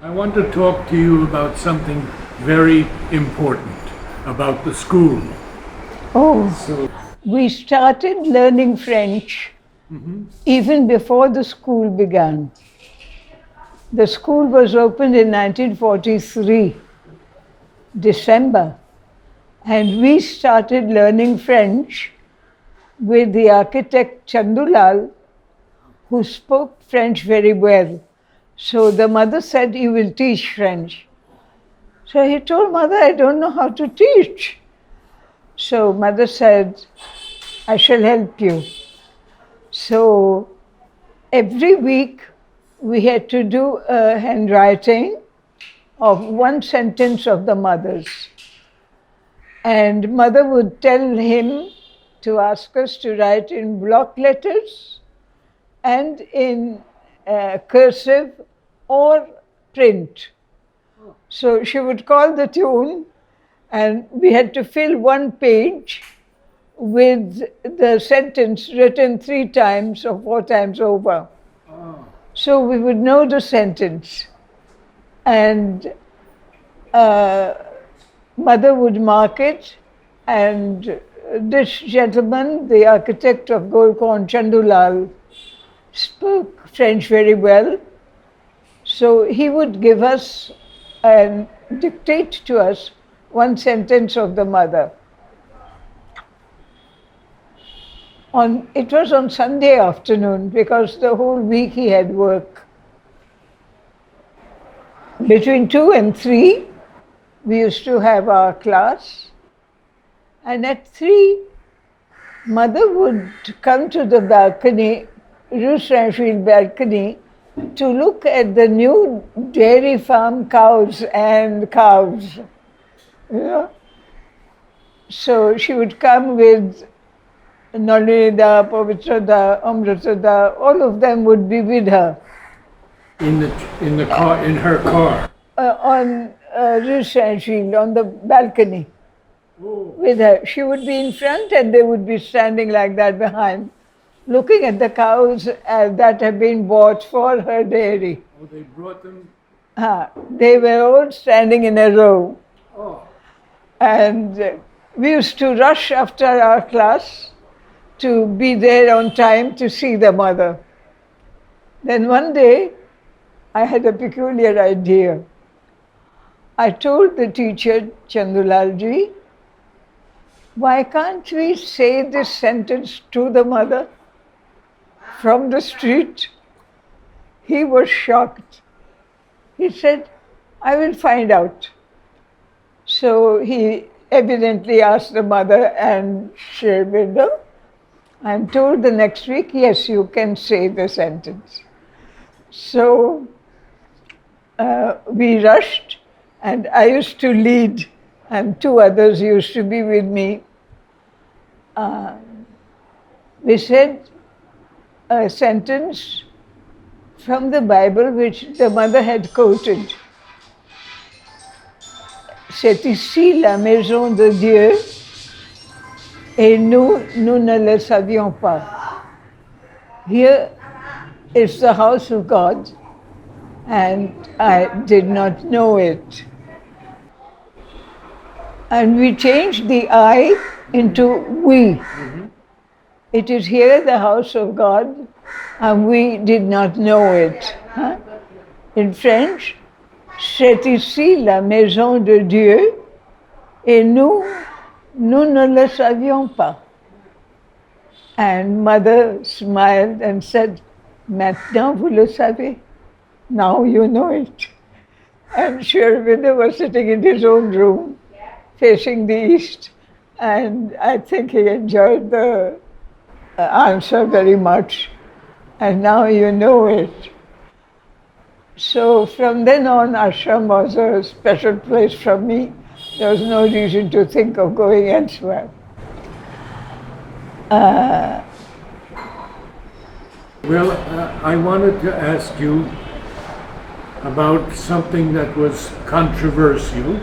I want to talk to you about something very important, about the school. Oh, So, we started learning French even before the school began. The school was opened in 1943, December, and we started learning French with the architect Chandulal, who spoke French very well. So the mother said, "You will teach French." So he told mother, "I don't know how to teach." So mother said, "I shall help you." So every week we had to do a handwriting of one sentence of the mother's. And mother would tell him to ask us to write in block letters and in cursive or print. So she would call the tune, and we had to fill one page with the sentence written 3 times or 4 times over. So we would know the sentence. And mother would mark it, and this gentleman, the architect of Golconda, Chandulal, spoke French very well. So he would give us and dictate to us one sentence of the mother. It was on Sunday afternoon because the whole week he had work. Between 2 and 3, we used to have our class, and at 3, mother would come to the balcony, Rue Saint-Gilles balcony, to look at the new dairy farm cows and calves. You know? So she would come with Nalida, Pavitrada, Amritada, all of them would be with her. in the car, in her car. On Rue Saint-Gilles, on the balcony with her. She would be in front and they would be standing like that behind, looking at the cows that have been bought for her dairy. Oh, they brought them. They were all standing in a row. Oh, And we used to rush after our class to be there on time to see the mother. Then one day, I had a peculiar idea. I told the teacher, Chandulalji, why can't we say this sentence to the mother from the street? He was shocked. He said, I will find out. So he evidently asked the mother and Shervinda and told the next week, yes, you can say the sentence. So we rushed, and I used to lead, and 2 others used to be with me. We said a sentence from the Bible which the mother had quoted. C'est ici la maison de Dieu, et nous ne le savions pas. Here is the house of God, and I did not know it. And we changed the I into we. It is here the house of God, and we did not know it. In French, c'est ici la maison de Dieu, et nous ne le savions pas. And mother smiled and said, maintenant vous le savez. Now you know it. And Shervinda was sitting in his own room, facing the east, and I think he enjoyed the answer very much. And now you know it. So from then on, ashram was a special place for me. There was no reason to think of going elsewhere. well, I wanted to ask you about something that was controversial,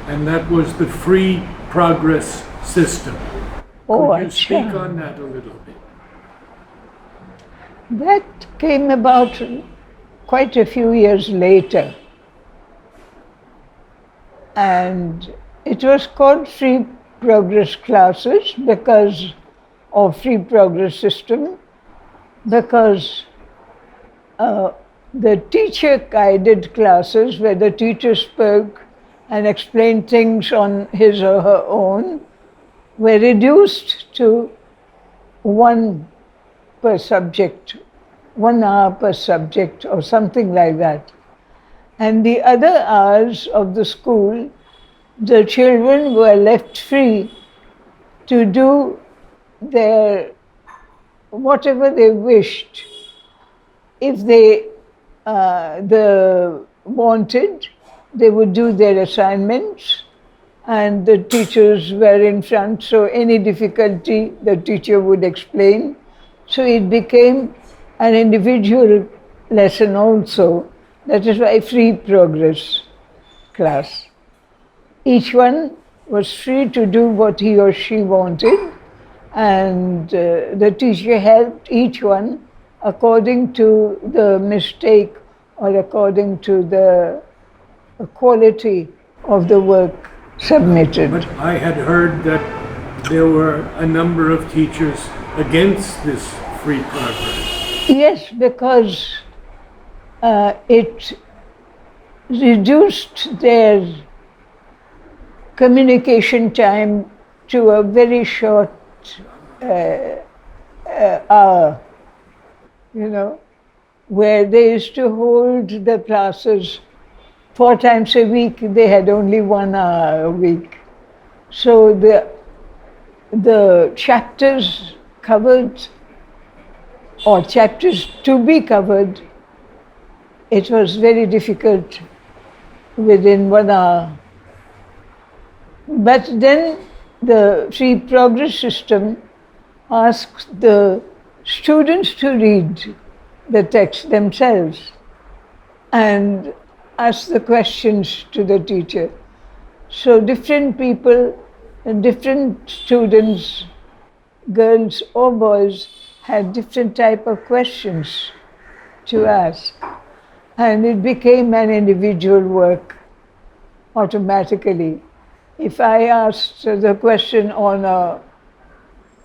and that was the free progress system. Oh, Could you speak acha. on that a little bit? That came about quite a few years later. And it was called free progress classes because of free progress system, because the teacher guided classes where the teacher spoke and explained things on his or her own were reduced to one per subject, 1 hour per subject or something like that. And the other hours of the school, the children were left free to do their whatever they wished. If they wanted, they would do their assignments, and the teachers were in front, so any difficulty the teacher would explain. So it became an individual lesson also. That is why free progress class. Each one was free to do what he or she wanted, and the teacher helped each one according to the mistake or according to the quality of the work submitted. But I had heard that there were a number of teachers against this free progress. Yes, because it reduced their communication time to a very short hour, where they used to hold the classes 4 times a week. They had only 1 hour a week. So the chapters covered, or chapters to be covered, it was very difficult within 1 hour. But then the free progress system asks the students to read the text themselves and ask the questions to the teacher. So different people and different students, girls or boys, had different type of questions to ask. And it became an individual work automatically. If I asked the question on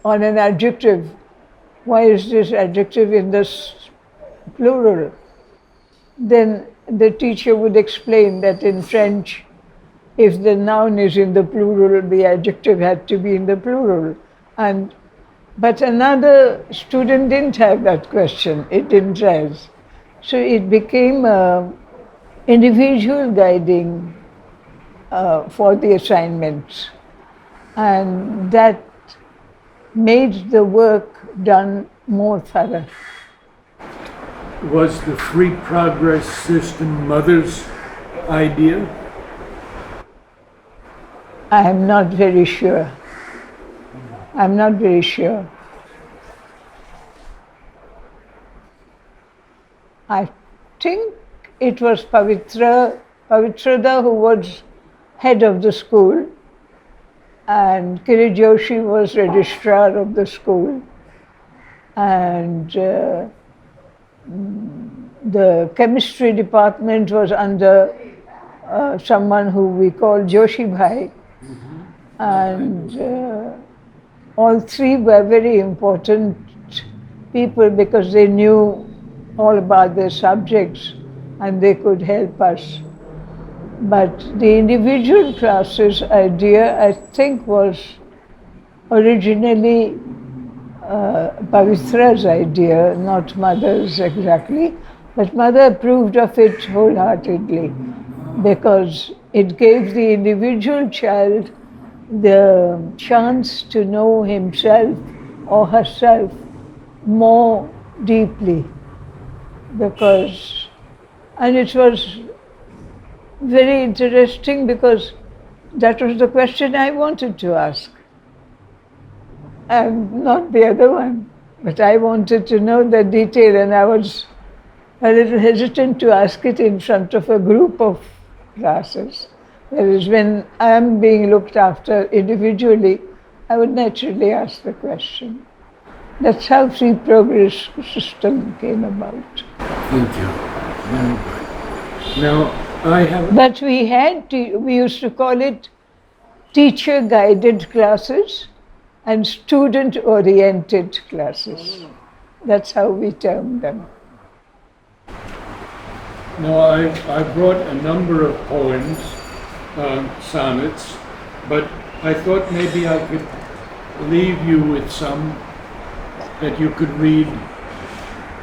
an adjective, why is this adjective in this plural? Then the teacher would explain that in French, if the noun is in the plural, the adjective had to be in the plural. But another student didn't have that question, it didn't rise. So it became individual guiding for the assignments, and that made the work done more thorough. Was the free progress system Mother's idea? I am not very sure. I'm not very sure. I think it was Pavitrada who was head of the school, and Kiri Joshi was registrar of the school, and the chemistry department was under someone who we call Joshi Bhai, and all three were very important people because they knew all about their subjects and they could help us. But the individual classes idea, I think, was originally Pavitra's idea, not Mother's exactly, but Mother approved of it wholeheartedly because it gave the individual child the chance to know himself or herself more deeply. And it was very interesting because that was the question I wanted to ask, and not the other one. But I wanted to know the detail, and I was a little hesitant to ask it in front of a group of classes. Whereas when I am being looked after individually, I would naturally ask the question. That's how free progress system came about. Thank you. Now, I have, But we used to call it teacher-guided classes and student-oriented classes. That's how we termed them. now I brought a number of poems, sonnets, but I thought maybe I could leave you with some that you could read,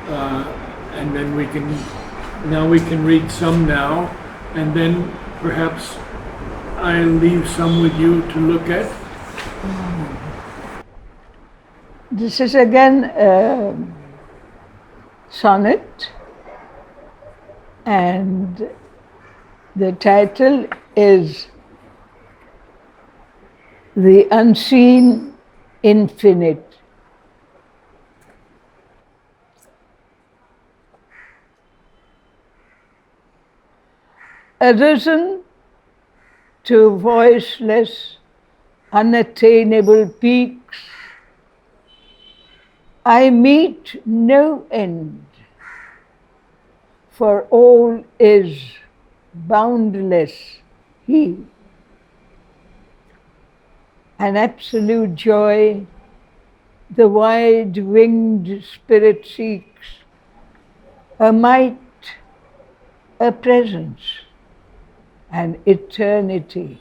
and then we can read some now, and then perhaps I'll leave some with you to look at. This is again a sonnet, and the title is The Unseen Infinite. Arisen to voiceless, unattainable peaks, I meet no end, for all is boundless He. An absolute joy the wide-winged spirit seeks, a might, a presence, an eternity.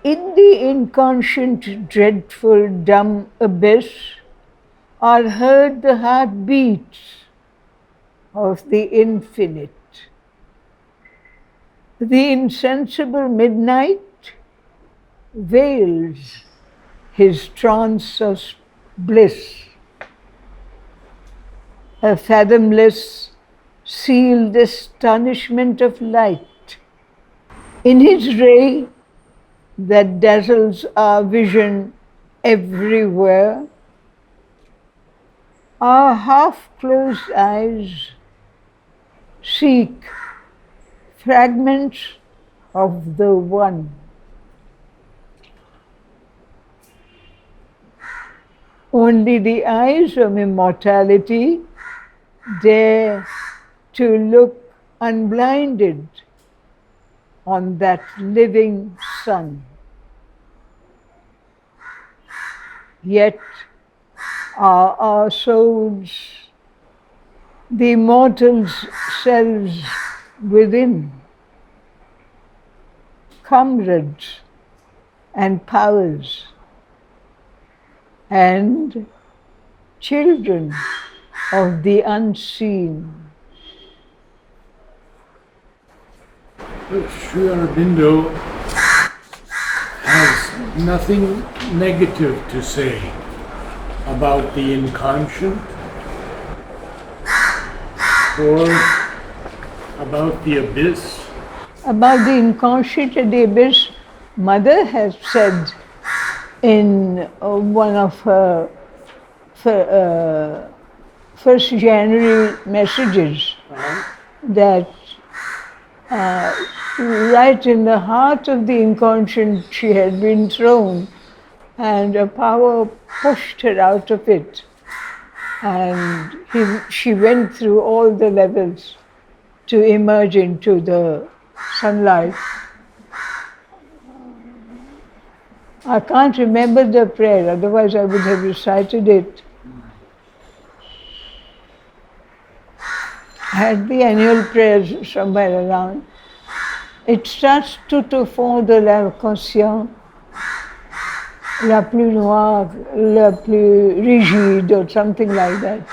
In the inconscient, dreadful, dumb abyss are heard the heartbeats of the infinite. The insensible midnight veils his trance of bliss. A fathomless, sealed astonishment of light. In his ray that dazzles our vision everywhere, our half-closed eyes seek fragments of the One. Only the eyes of immortality dare to look unblinded on that living sun. Yet are our souls, the immortals' selves within, comrades and powers, and children of the unseen. Sri Aurobindo has nothing negative to say about the inconscient or about the abyss. About the inconscient and the abyss, Mother has said in one of her 1st January messages that right in the heart of the inconscient she had been thrown, and a power pushed her out of it, and she went through all the levels to emerge into the sunlight. I can't remember the prayer, otherwise I would have recited it. I had the annual prayers somewhere around. It starts tout au fond de l'inconscient, la plus noire, la plus rigide, or something like that.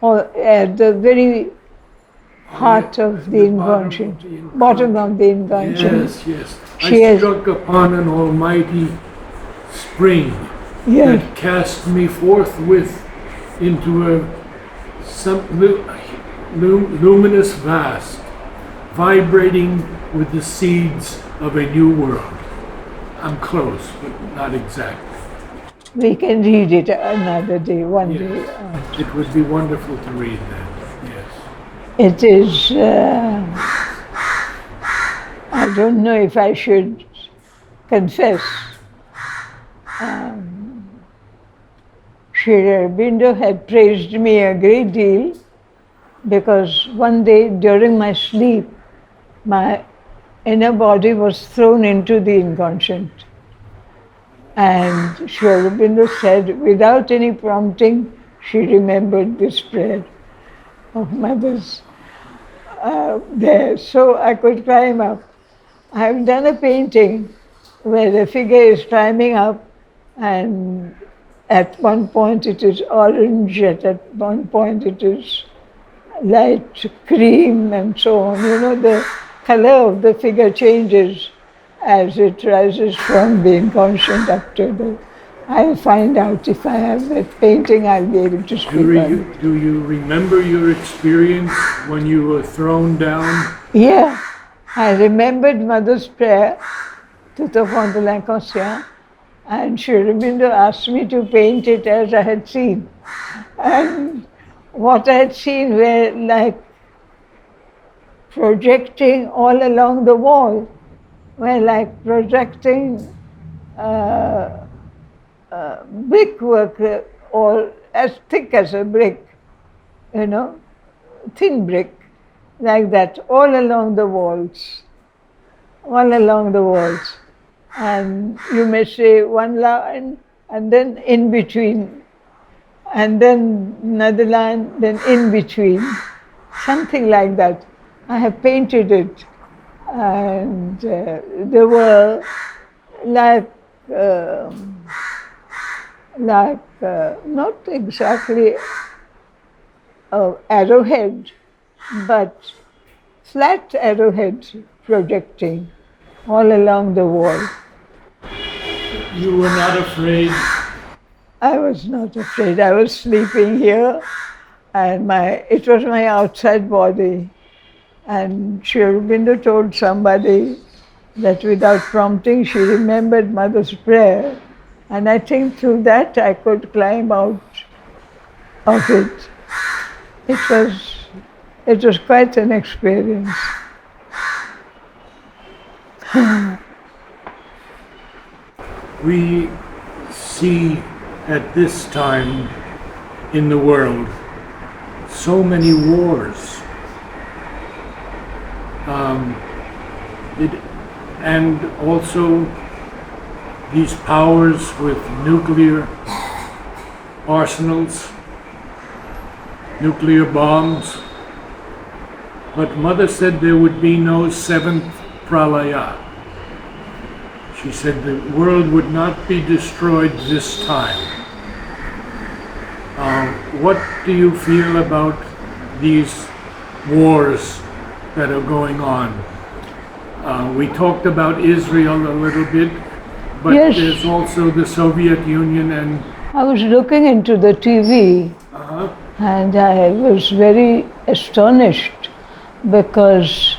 Or at the very heart of the inconscient, bottom of the inconscient. Yes, yes. I struck upon an almighty spring that cast me forthwith into some luminous vast, vibrating with the seeds of a new world. I'm close, but not exactly. We can read it another day, one day. It would be wonderful to read that, yes. It is, I don't know if I should confess, Sri Aurobindo had praised me a great deal because one day during my sleep, my inner body was thrown into the inconscient. And Sri Aurobindo said, without any prompting, she remembered this prayer of mother's there. So I could climb up. I have done a painting where the figure is climbing up, and at one point it is orange, at one point it is light cream, and so on. You know, the color of the figure changes as it rises from the inconscient up to the... I'll find out if I have that painting, I'll be able to speak on it. Do you remember your experience when you were thrown down? Yeah, I remembered Mother's prayer, Tout au fond de l'inconscient, and Sri Aurobindo asked me to paint it as I had seen. And what I had seen were like projecting all along the wall, were like projecting brickwork, or as thick as a brick, you know, thin brick, like that, all along the walls, all along the walls. And you may say one line, and then in between, and then another line, then in between, something like that. I have painted it, and there were like not exactly arrowhead, but flat arrowheads projecting all along the wall. You were not afraid? I was not afraid. I was sleeping here, and it was my outside body. And Sri Aurobindo told somebody that without prompting, she remembered Mother's prayer. And I think through that I could climb out of it. It was quite an experience. We see at this time in the world so many wars. And also these powers with nuclear arsenals, nuclear bombs. But Mother said there would be no seventh pralaya. She said the world would not be destroyed this time. What do you feel about these wars that are going on? We talked about Israel a little bit, but yes, there's also the Soviet Union and... I was looking into the TV and I was very astonished because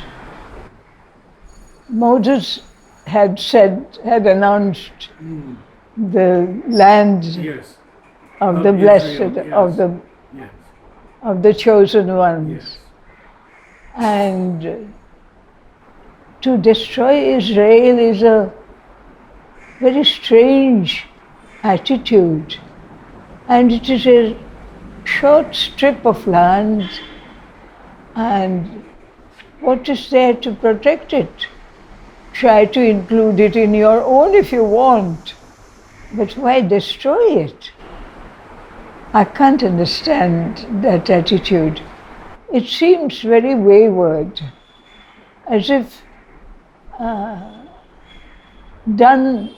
Moses had announced the land of the blessed, Israel, of the chosen ones. Yes. And to destroy Israel is a very strange attitude. And it is a short strip of land, and what is there to protect it? Try to include it in your own if you want, but why destroy it? I can't understand that attitude. It seems very wayward, as if done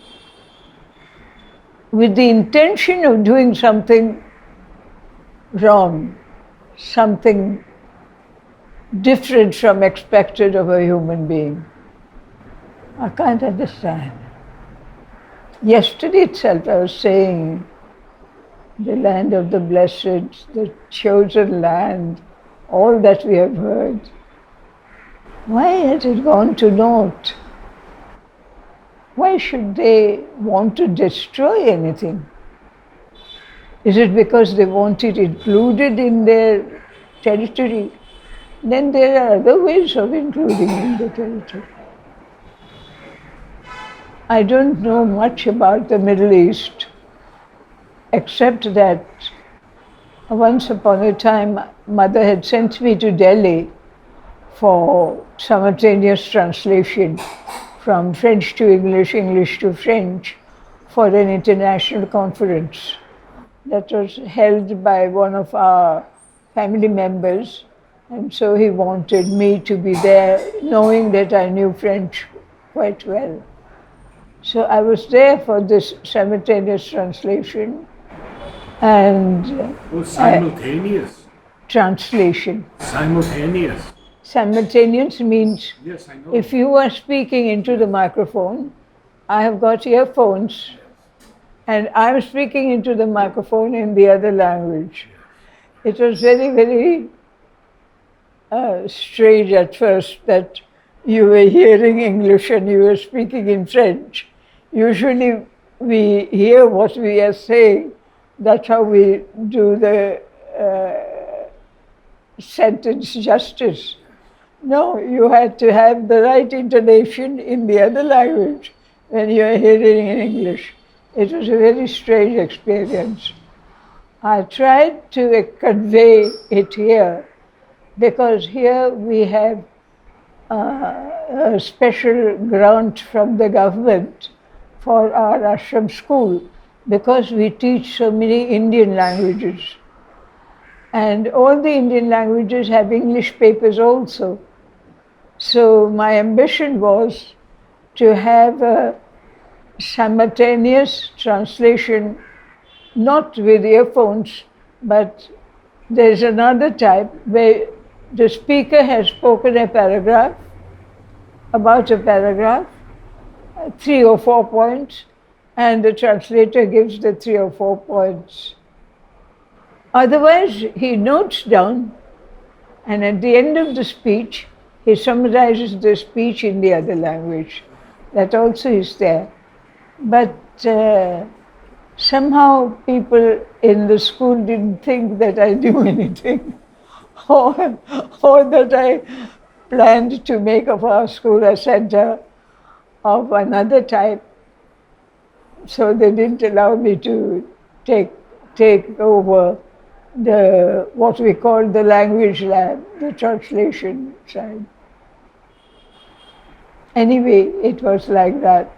with the intention of doing something wrong, something different from expected of a human being. I can't understand. Yesterday itself I was saying, the land of the blessed, the chosen land, all that we have heard. Why has it gone to naught? Why should they want to destroy anything? Is it because they want it included in their territory? Then there are other ways of including in the territory. I don't know much about the Middle East, except that once upon a time, Mother had sent me to Delhi for simultaneous translation from French to English, English to French, for an international conference that was held by one of our family members. And so he wanted me to be there, knowing that I knew French quite well. So I was there for this simultaneous translation and simultaneous. Translation. Simultaneous. Simultaneous means Yes, I know. if you are speaking into the microphone, I have got earphones and I'm speaking into the microphone in the other language. It was very, very strange at first that you were hearing English and you were speaking in French. Usually we hear what we are saying. That's how we do the sentence justice. No, you had to have the right intonation in the other language when you are hearing in English. It was a very strange experience. I tried to convey it here because here we have a special grant from the government for our ashram school because we teach so many Indian languages. And all the Indian languages have English papers also. So my ambition was to have a simultaneous translation, not with earphones, but there's another type where the speaker has spoken a paragraph, about a paragraph, 3 or 4 points, and the translator gives the 3 or 4 points. Otherwise, he notes down, and at the end of the speech, he summarizes the speech in the other language. That also is there. But somehow people in the school didn't think that I knew anything, or that I planned to make of our school a center of another type. So they didn't allow me to take over the what we call the language lab, the translation side. Anyway, it was like that.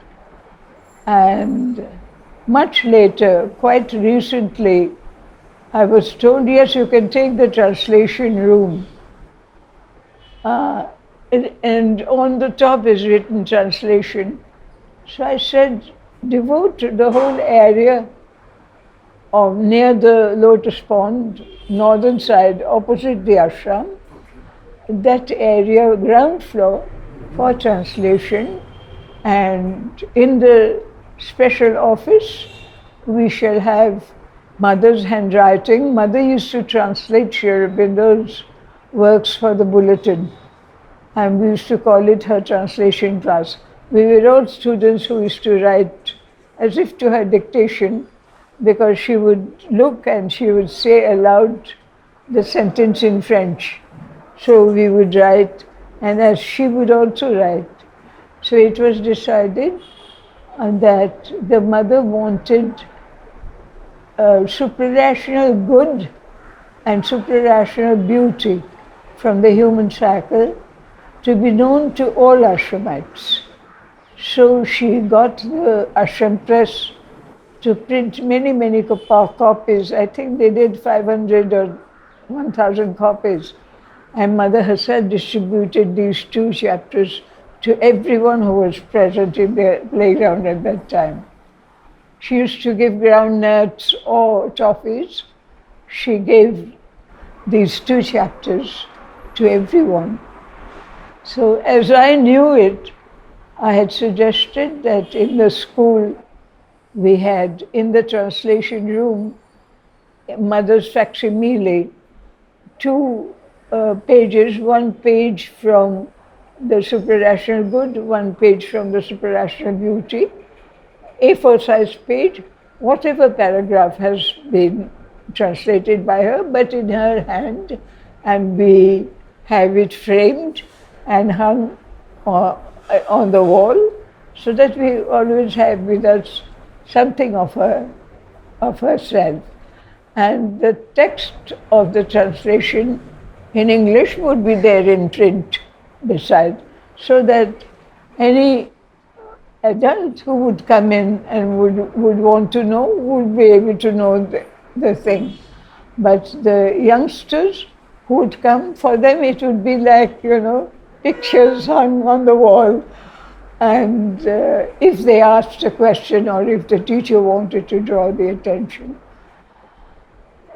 And much later, quite recently, I was told, yes, you can take the translation room. And on the top is written translation. So I said, devote the whole area of near the lotus pond, northern side, opposite the ashram, that area, ground floor, for translation. And in the special office, we shall have Mother's handwriting. Mother used to translate Sri Aurobindo's works for the bulletin, and we used to call it her translation class. We were all students who used to write as if to her dictation, because she would look and she would say aloud the sentence in French. So we would write, and as she would also write. So it was decided that the mother wanted suprarational good and suprarational beauty from the human cycle to be known to all ashramites. So she got the ashram press to print many, many copies. I think they did 500 or 1,000 copies. And Mother herself distributed these 2 chapters to everyone who was present in the playground at that time. She used to give groundnuts or toffees. She gave these 2 chapters to everyone. So as I knew it, I had suggested that in the school we had, in the translation room, Mother's facsimile, 2 pages, 1 page from the suprarational good, 1 page from the suprarational beauty, A4 size page, whatever paragraph has been translated by her, but in her hand, and we have it framed and hung on the wall, so that we always have with us something of her of herself. And the text of the translation in English would be there in print beside, so that any adult who would come in and would want to know would be able to know the thing. But the youngsters who would come, for them it would be like, pictures hung on the wall. And if they asked a question or if the teacher wanted to draw the attention.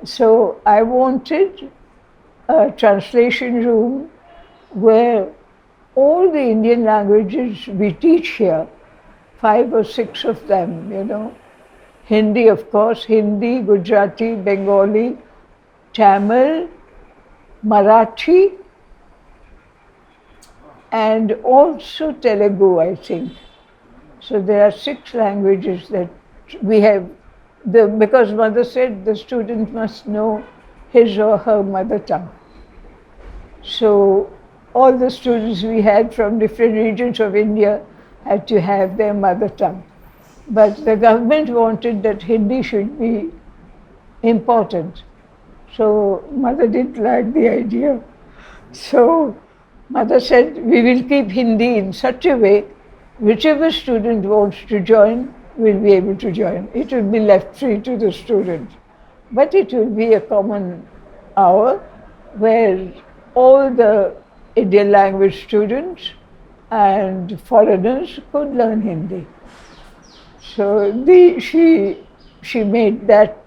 So I wanted a translation room where all the Indian languages we teach here, 5 or 6 of them, Hindi, of course, Hindi, Gujarati, Bengali, Tamil, Marathi, and also Telugu, I think. So there are 6 languages that we have, because Mother said the student must know his or her mother tongue. So all the students we had from different regions of India had to have their mother tongue. But the government wanted that Hindi should be important. So Mother didn't like the idea. So Mother said, we will keep Hindi in such a way, whichever student wants to join will be able to join. It will be left free to the student. But it will be a common hour where all the Indian language students and foreigners could learn Hindi. So she made that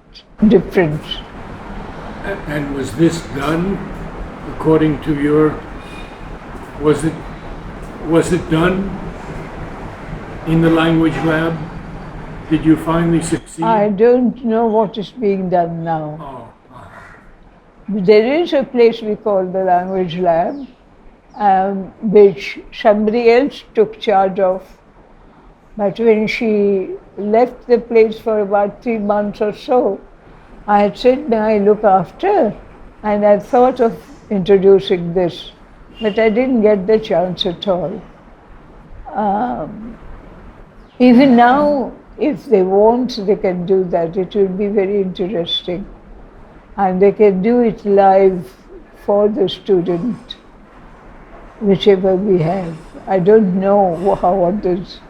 difference. And was this done according to your, was it done in the language lab? Did you finally succeed? I don't know what is being done now. Oh. There is a place we call the language lab, which somebody else took charge of. But when she left the place for about 3 months or so, I had said, may I look after? And I thought of introducing this, but I didn't get the chance at all. Even now, if they want, they can do that. It will be very interesting. And they can do it live for the student, whichever we have. I don't know what this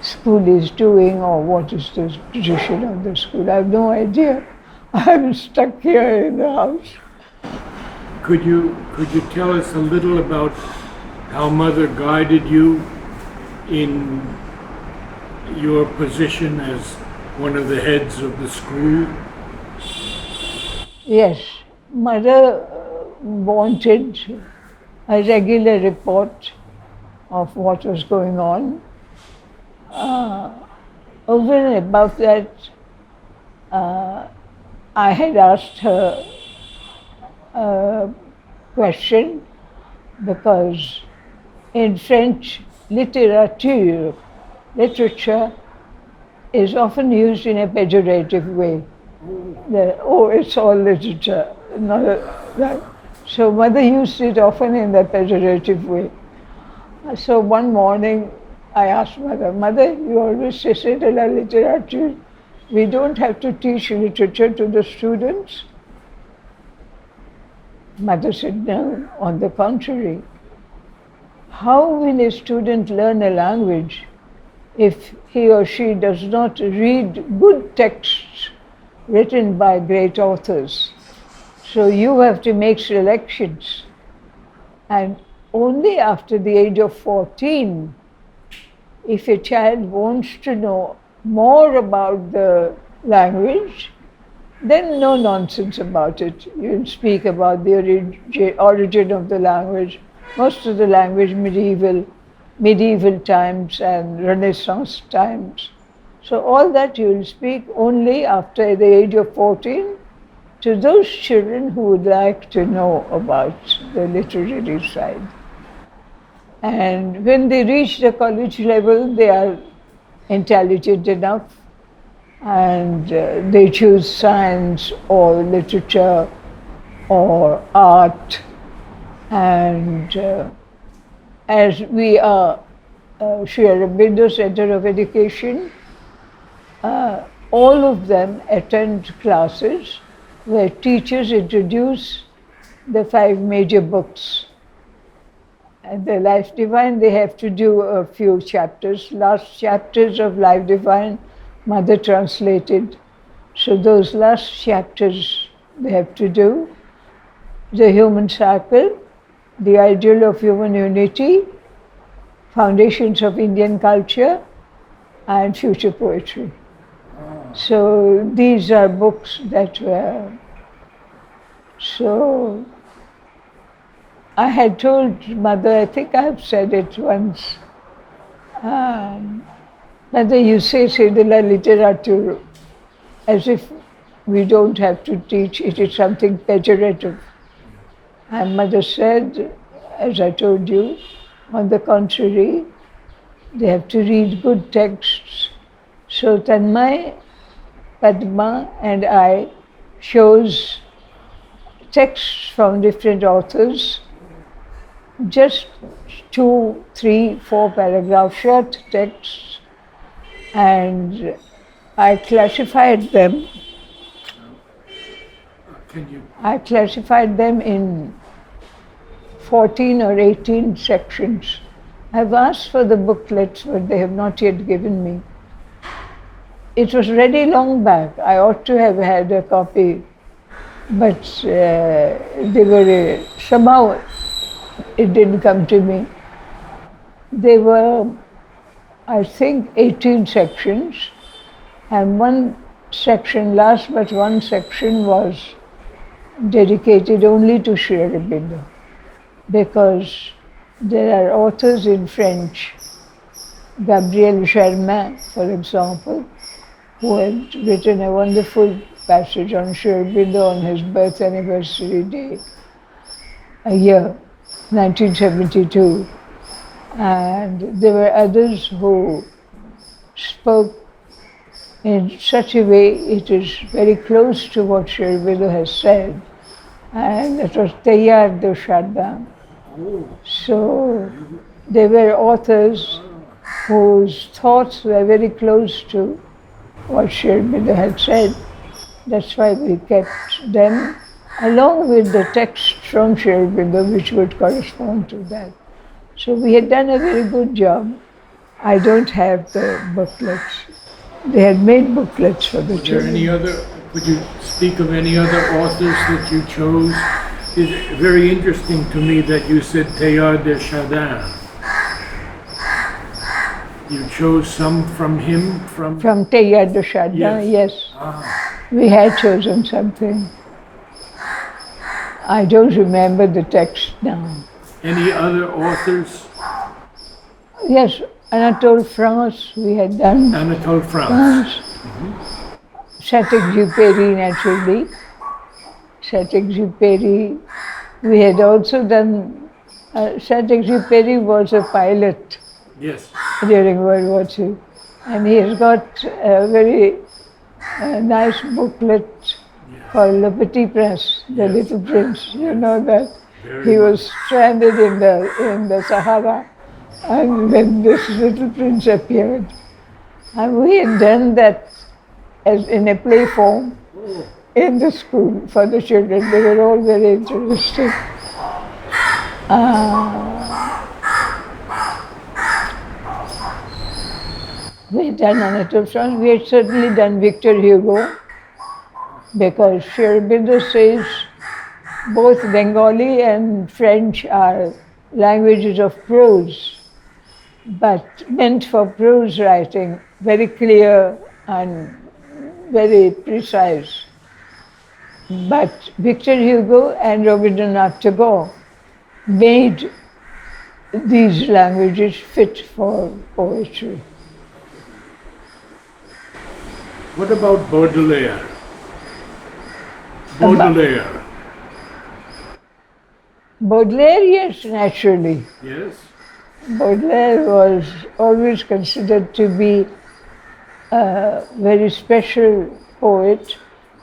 school is doing or what is the position of the school. I have no idea. I'm stuck here in the house. Could you tell us a little about how Mother guided you in your position as one of the heads of the school? Yes, Mother wanted a regular report of what was going on. Over and above that, I had asked her a question because in French literature is often used in a pejorative way. It's all literature. So Mother used it often in the pejorative way. So one morning I asked Mother, you always say de la literature. We don't have to teach literature to the students. Mother said, no, on the contrary. How will a student learn a language if he or she does not read good texts written by great authors? So you have to make selections. And only after the age of 14, if a child wants to know more about the language, then no nonsense about it. You speak about the origin of the language. Most of the language medieval times and Renaissance times. So all that you will speak only after the age of 14 to those children who would like to know about the literary side. And when they reach the college level, they are intelligent enough and they choose science or literature or art. And as we are Sri Aurobindo Center of Education, all of them attend classes where teachers introduce the 5 major books. And the Life Divine, they have to do a few chapters. Last chapters of Life Divine, Mother translated. So those last chapters they have to do. The Human Cycle, The Ideal of Human Unity, Foundations of Indian Culture, and Future Poetry. So these are books that were. So I had told Mother, I think I have said it once, Mother, you say Sedila literature as if we don't have to teach, it is something pejorative. And Mother said, as I told you, on the contrary, they have to read good texts. So Tanmay, Padma and I chose texts from different authors, just 2, 3, 4 paragraphs, short texts, and I classified them. I classified them in 14 or 18 sections. I've asked for the booklets, but they have not yet given me. It was ready long back. I ought to have had a copy, but they were somehow it didn't come to me. They were, I think, 18 sections, and one section, last but one section, was dedicated only to Sri Aurobindo, because there are authors in French, Gabriel Germain, for example, who had written a wonderful passage on Sri Aurobindo on his birth anniversary day, a year, 1972. And there were others who spoke in such a way it is very close to what Sri Aurobindo has said, and it was Tayyar de Chardin. So there were authors whose thoughts were very close to what Sri Aurobindo had said. That's why we kept them along with the text from Sri Aurobindo, which would correspond to that. So we had done a very good job. I don't have the booklets. They had made booklets for the children. Could you speak of any other authors that you chose? It's very interesting to me that you said Teilhard de Chardin. You chose some from him? From Teilhard de Chardin, yes. We had chosen something. I don't remember the text now. Any other authors? Yes, Anatole France we had done. Anatole France. Saint-Exupéry, naturally. Saint-Exupéry. We had also done, Saint-Exupéry was a pilot. Yes. During World War II. And he has got a very nice booklet called Le Petit Prince, the Little Prince. You know that. He was stranded in the Sahara, and then this Little Prince appeared. And we had done that as in a play form in the school for the children. They were all very interested. We had done Anatole France. We had certainly done Victor Hugo, because Sri Aurobindo says both Bengali and French are languages of prose, but meant for prose writing, very clear and very precise. But Victor Hugo and Rabindranath Tagore made these languages fit for poetry. What about Baudelaire? Baudelaire, yes, naturally. Yes. Baudelaire was always considered to be a very special poet,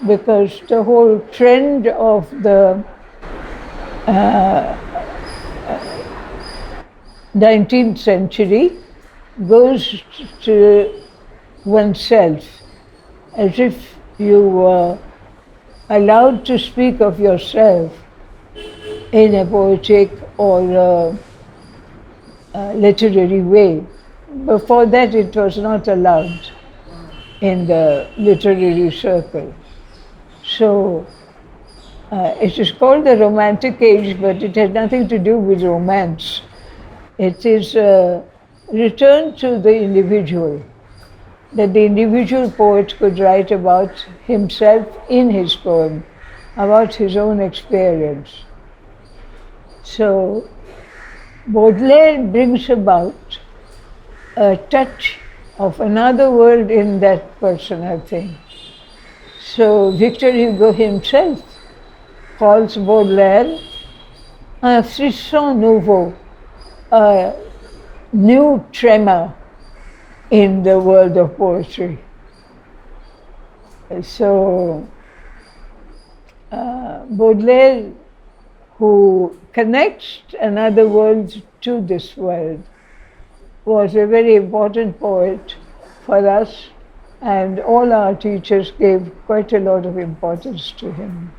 because the whole trend of the 19th century goes to oneself. as if you were allowed to speak of yourself in a poetic or literary way. Before that, it was not allowed in the literary circle. So it is called the Romantic Age, but it has nothing to do with romance. It is a return to the individual, that the individual poet could write about himself in his poem, about his own experience. So Baudelaire brings about a touch of another world in that person, I think. So Victor Hugo himself calls Baudelaire un frisson nouveau, a new tremor in the world of poetry. So Baudelaire, who connects another world to this world, was a very important poet for us, and all our teachers gave quite a lot of importance to him.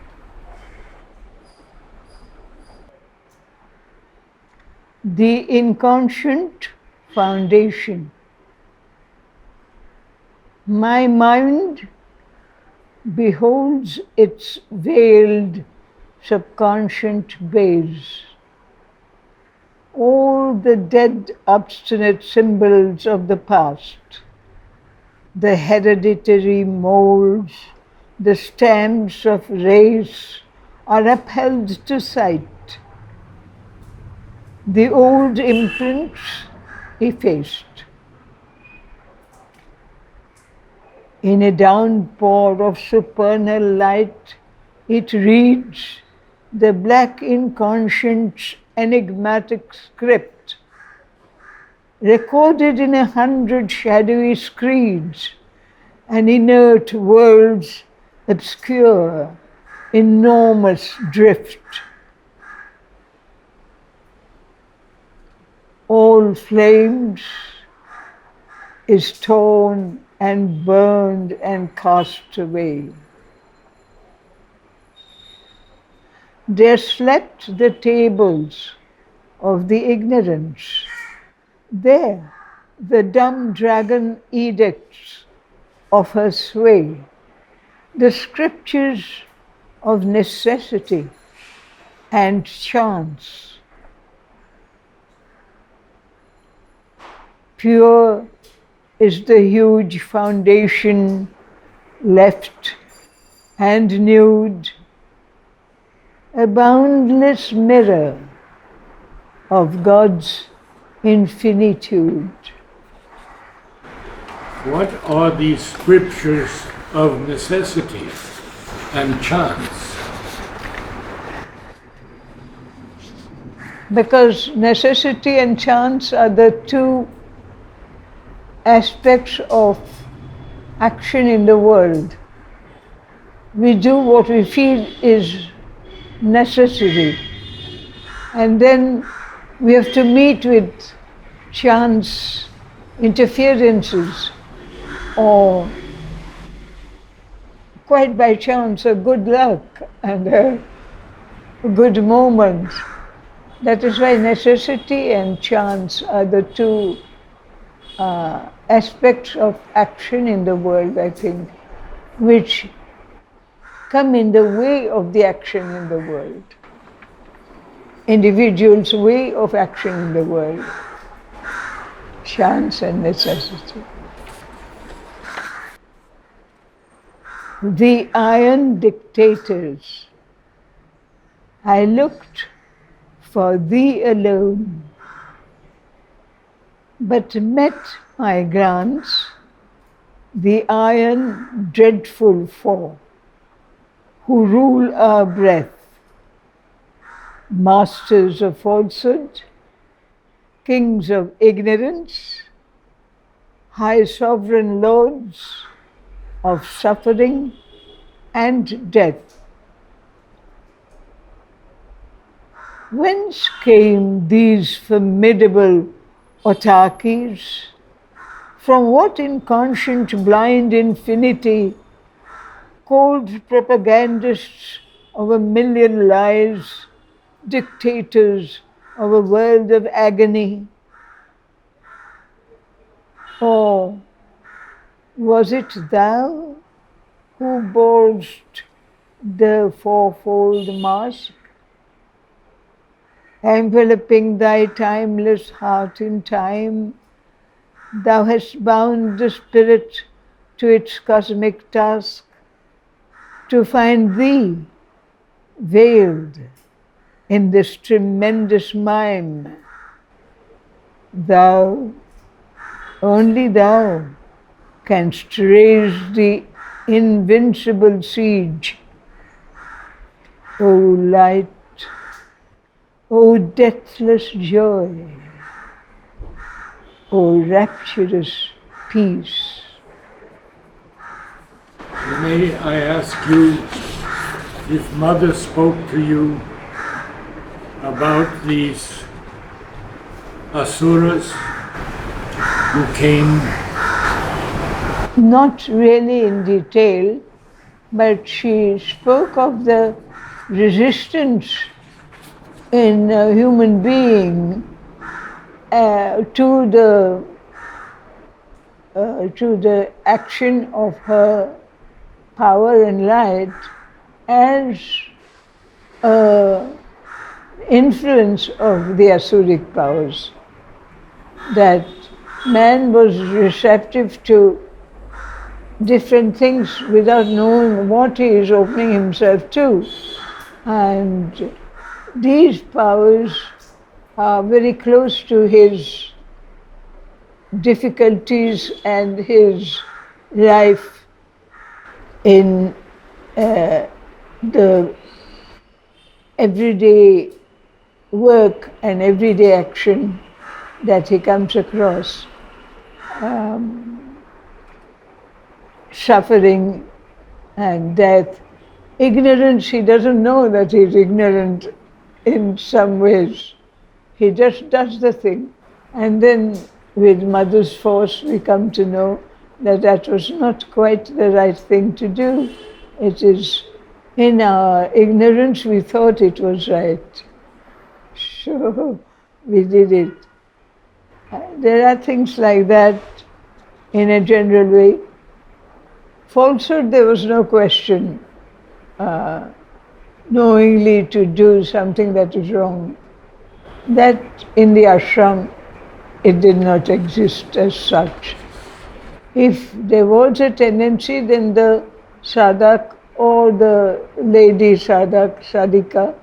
The inconscient foundation. My mind beholds its veiled subconscious base. All the dead, obstinate symbols of the past, the hereditary molds, the stamps of race are upheld to sight. The old imprints effaced. In a downpour of supernal light, it reads the black inconscient's enigmatic script, recorded in 100 shadowy screeds, an inert world's obscure, enormous drift. All flames is torn and burned and cast away. There slept the tables of the ignorance. There the dumb dragon edicts of her sway, the scriptures of necessity and chance. Pure is the huge foundation left, and nude, a boundless mirror of God's infinitude. What are these scriptures of necessity and chance? Because necessity and chance are the two aspects of action in the world. We do what we feel is necessary, and then we have to meet with chance interferences, or quite by chance a good luck and a good moment. That is why necessity and chance are the two aspects of action in the world, I think, which come in the way of the action in the world. Individuals' way of action in the world, chance and necessity. The iron dictators. I looked for thee alone, but met my glance the iron dreadful foe, who rule our breath, masters of falsehood, kings of ignorance, high sovereign lords of suffering and death. Whence came these formidable autarkies? From what inconscient blind infinity cold propagandists of a million lies, dictators of a world of agony? Or was it thou who borest the fourfold mask, enveloping thy timeless heart in time? Thou hast bound the spirit to its cosmic task, to find thee veiled in this tremendous mime. Thou, only thou, canst raise the invincible siege. O light, O deathless joy, O rapturous peace. May I ask you if Mother spoke to you about these asuras who came? Not really in detail, but she spoke of the resistance in a human being to the action of her power and light as influence of the Asuric powers. That man was receptive to different things without knowing what he is opening himself to. And these powers are very close to his difficulties and his life in the everyday work and everyday action that he comes across. Suffering and death. Ignorance, he doesn't know that he's ignorant in some ways. He just does the thing. And then with Mother's force, we come to know that that was not quite the right thing to do. It is in our ignorance we thought it was right. So we did it. There are things like that in a general way. Falsehood, there was no question. Knowingly to do something that is wrong. That in the ashram, it did not exist as such. If there was a tendency, then the sadhak or the lady sadhak, sadhika,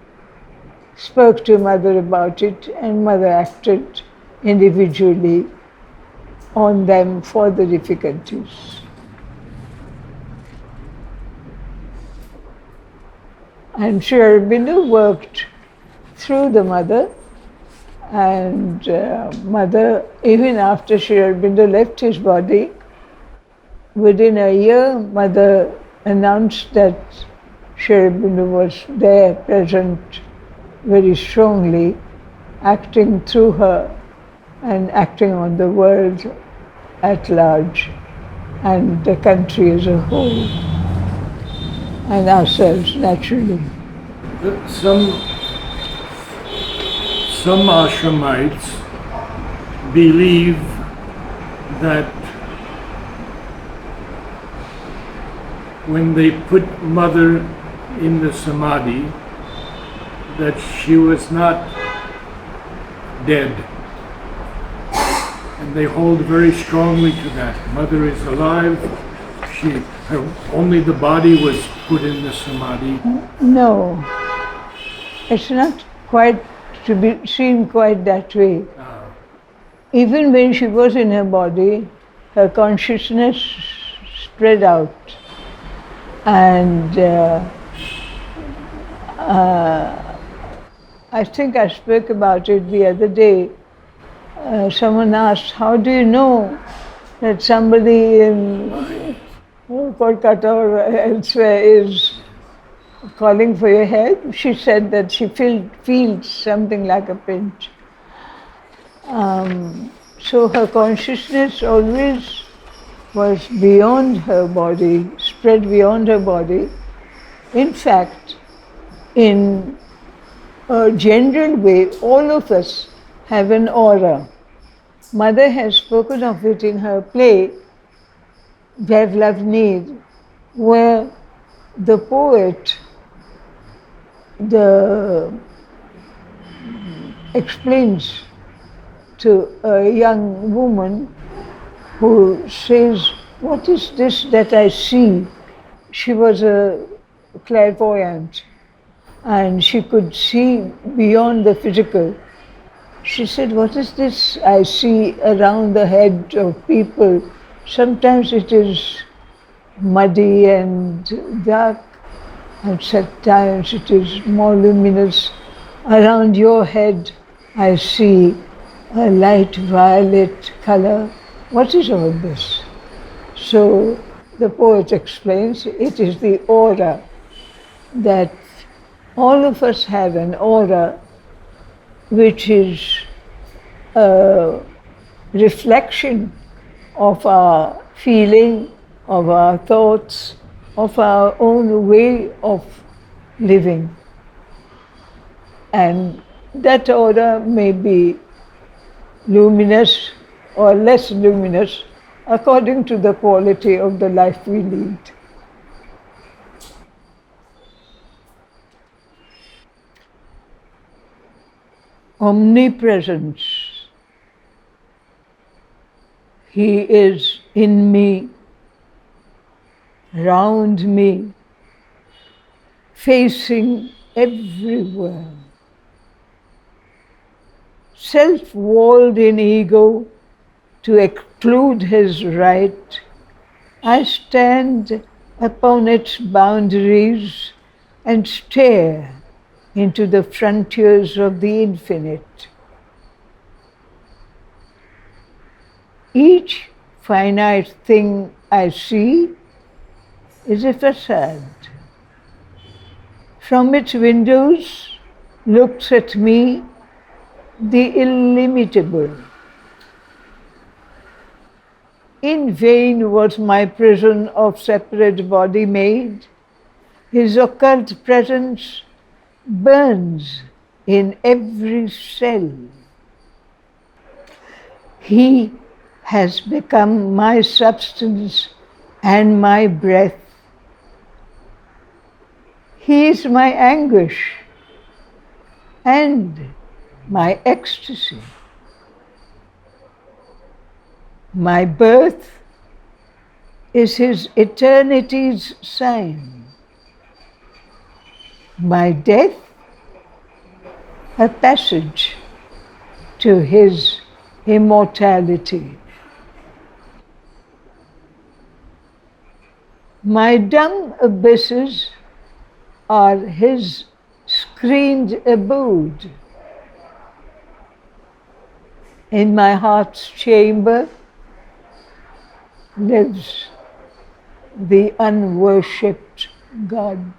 spoke to Mother about it, and Mother acted individually on them for the difficulties. And Sri Aurobindo worked through the Mother, and Mother, even after Sri Aurobindo left his body, within a year, Mother announced that Sri Aurobindo was there, present very strongly, acting through her and acting on the world at large and the country as a whole. And ourselves, naturally. Some ashramites believe that when they put Mother in the samadhi, that she was not dead. And they hold very strongly to that. Mother is alive. Only the body was put in the samadhi. No, it's not quite to be seen quite that way. Even when she was in her body, her consciousness spread out. And I think I spoke about it the other day. Someone asked, how do you know that somebody in Kolkata or elsewhere is calling for your help? She said that she feels something like a pinch. So her consciousness always was beyond her body, spread beyond her body. In fact, in a general way, all of us have an aura. Mother has spoken of it in her play, Where Love Need, where the poet explains to a young woman who says, "What is this that I see?" She was a clairvoyant and she could see beyond the physical. She said, "What is this I see around the head of people? Sometimes it is muddy and dark, and sometimes it is more luminous. Around your head I see a light violet color. What is all this?" So the poet explains, it is the aura, that all of us have an aura which is a reflection of our feeling, of our thoughts, of our own way of living. And that aura may be luminous or less luminous according to the quality of the life we lead. Omnipresence. He is in me, round me, facing everywhere. Self-walled in ego to exclude his right, I stand upon its boundaries and stare into the frontiers of the infinite. Each finite thing I see is a facade. From its windows looks at me the illimitable. In vain was my prison of separate body made. His occult presence burns in every cell. He has become my substance and my breath. He is my anguish and my ecstasy. My birth is his eternity's sign. My death, a passage to his immortality. My dung abysses are his screened abode. In my heart's chamber lives the unworshipped God.